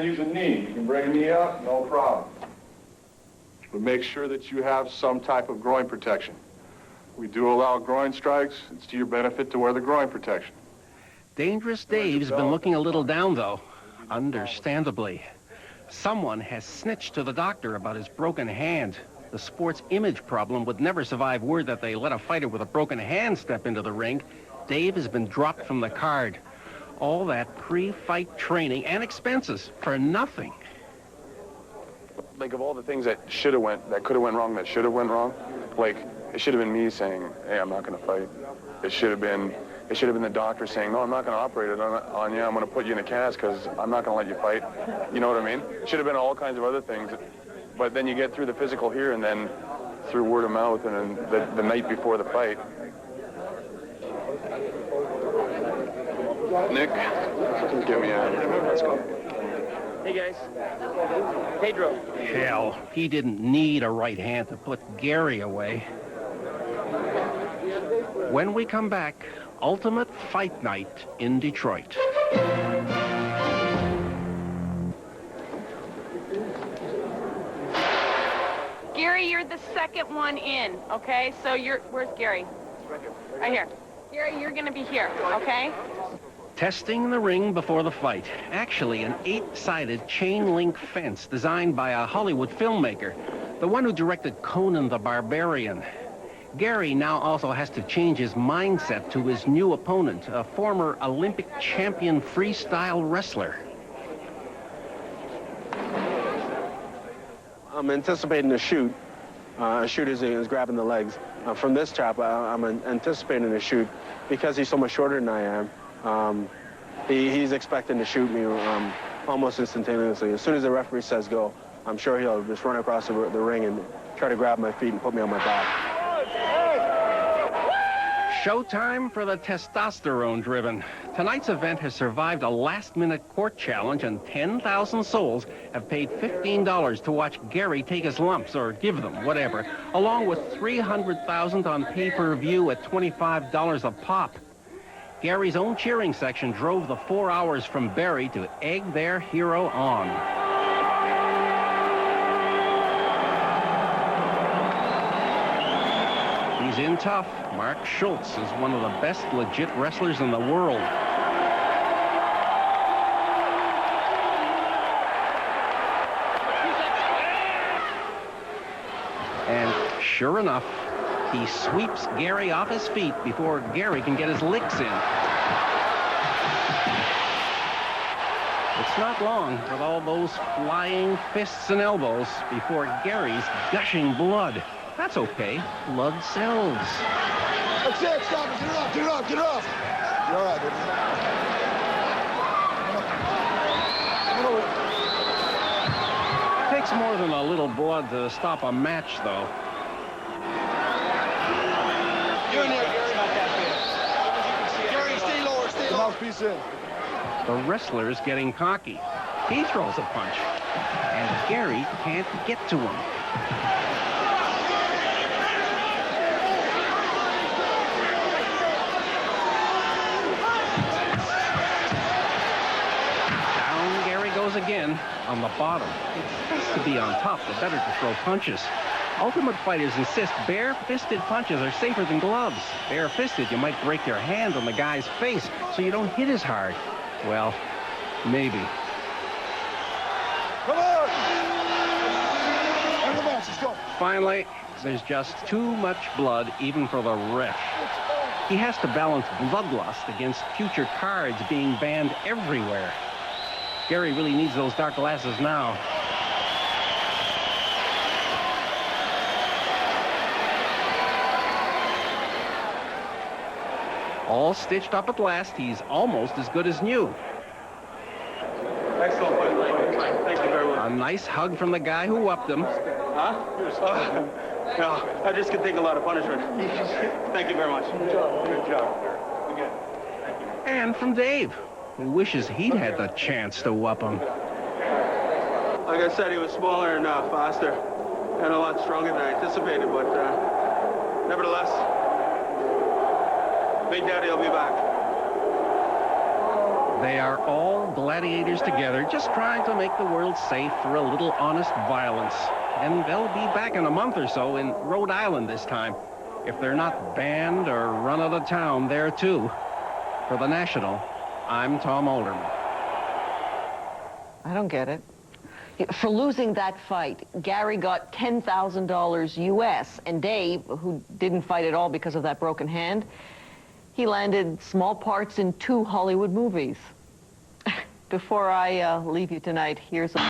Use a knee. You can bring a knee up, no problem. But make sure that you have some type of groin protection. We do allow groin strikes. It's to your benefit to wear the groin protection. Dangerous Dave's been looking a little down, though. Understandably. Someone has snitched to the doctor about his broken hand. The sports image problem would never survive word that they let a fighter with a broken hand step into the ring. Dave has been dropped from the card. All that pre-fight training and expenses for nothing. Like, of all the things that could have went wrong, that should have went wrong, like, it should have been me saying, hey, I'm not going to fight. It should have been the doctor saying, no, I'm not going to operate it on you. I'm going to put you in a cast because I'm not going to let you fight. You know what I mean? It should have been all kinds of other things. But then you get through the physical here, and then through word of mouth, and then the night before the fight. Nick, give me a... Let's go. Hey, guys. Pedro. Hell, he didn't need a right hand to put Gary away. When we come back, Ultimate Fight Night in Detroit. Gary, you're the second one in, okay? So where's Gary? Right here. Gary, you're gonna be here, okay? Testing the ring before the fight. Actually, an 8-sided chain-link fence designed by a Hollywood filmmaker, the one who directed Conan the Barbarian. Gary now also has to change his mindset to his new opponent, a former Olympic champion freestyle wrestler. I'm anticipating a shoot. A shoot is grabbing the legs. From this chop, I'm anticipating a shoot because he's so much shorter than I am. He's expecting to shoot me almost instantaneously. As soon as the referee says go, I'm sure he'll just run across the ring and try to grab my feet and put me on my back. Showtime for the testosterone-driven. Tonight's event has survived a last-minute court challenge, and 10,000 souls have paid $15 to watch Gary take his lumps, or give them, whatever, along with $300,000 on pay-per-view at $25 a pop. Gary's own cheering section drove the 4 hours from Barrie to egg their hero on. He's in tough. Mark Schultz is one of the best legit wrestlers in the world. And sure enough, he sweeps Gary off his feet before Gary can get his licks in. It's not long with all those flying fists and elbows before Gary's gushing blood. That's okay. Blood sells. That's it. Stop it. Get it off. Get it off. Get it off. You're all right, baby. Takes more than a little blood to stop a match, though. You're in there, Gary. Not that big. Gary, stay lower. Stay lower. Mouthpiece in. The wrestler's getting cocky. He throws a punch, and Gary can't get to him. Again on the bottom. It's best to be on top, the better to throw punches. Ultimate fighters insist bare-fisted punches are safer than gloves. Bare-fisted, you might break your hand on the guy's face, so you don't hit as hard. Well, maybe. Come on! End the match, let's go. Finally, there's just too much blood even for the ref. He has to balance bloodlust against future cards being banned everywhere. Gary really needs those dark glasses now. All stitched up at last, he's almost as good as new. Excellent fight. Thank you very much. A nice hug from the guy who whooped him. Huh? No, I just could take a lot of punishment. Thank you very much. Good job. Good job. Again. Thank you. And from Dave, who wishes he'd had the chance to whoop him. Like I said, he was smaller and faster and a lot stronger than I anticipated, but nevertheless, Big Daddy will be back. They are all gladiators together, just trying to make the world safe for a little honest violence. And they'll be back in a month or so in Rhode Island this time, if they're not banned or run out of town there too. For The National, I'm Tom Alderman. I don't get it. For losing that fight, Gary got $10,000 US, and Dave, who didn't fight at all because of that broken hand, he landed small parts in 2 Hollywood movies. Before I leave you tonight, here's a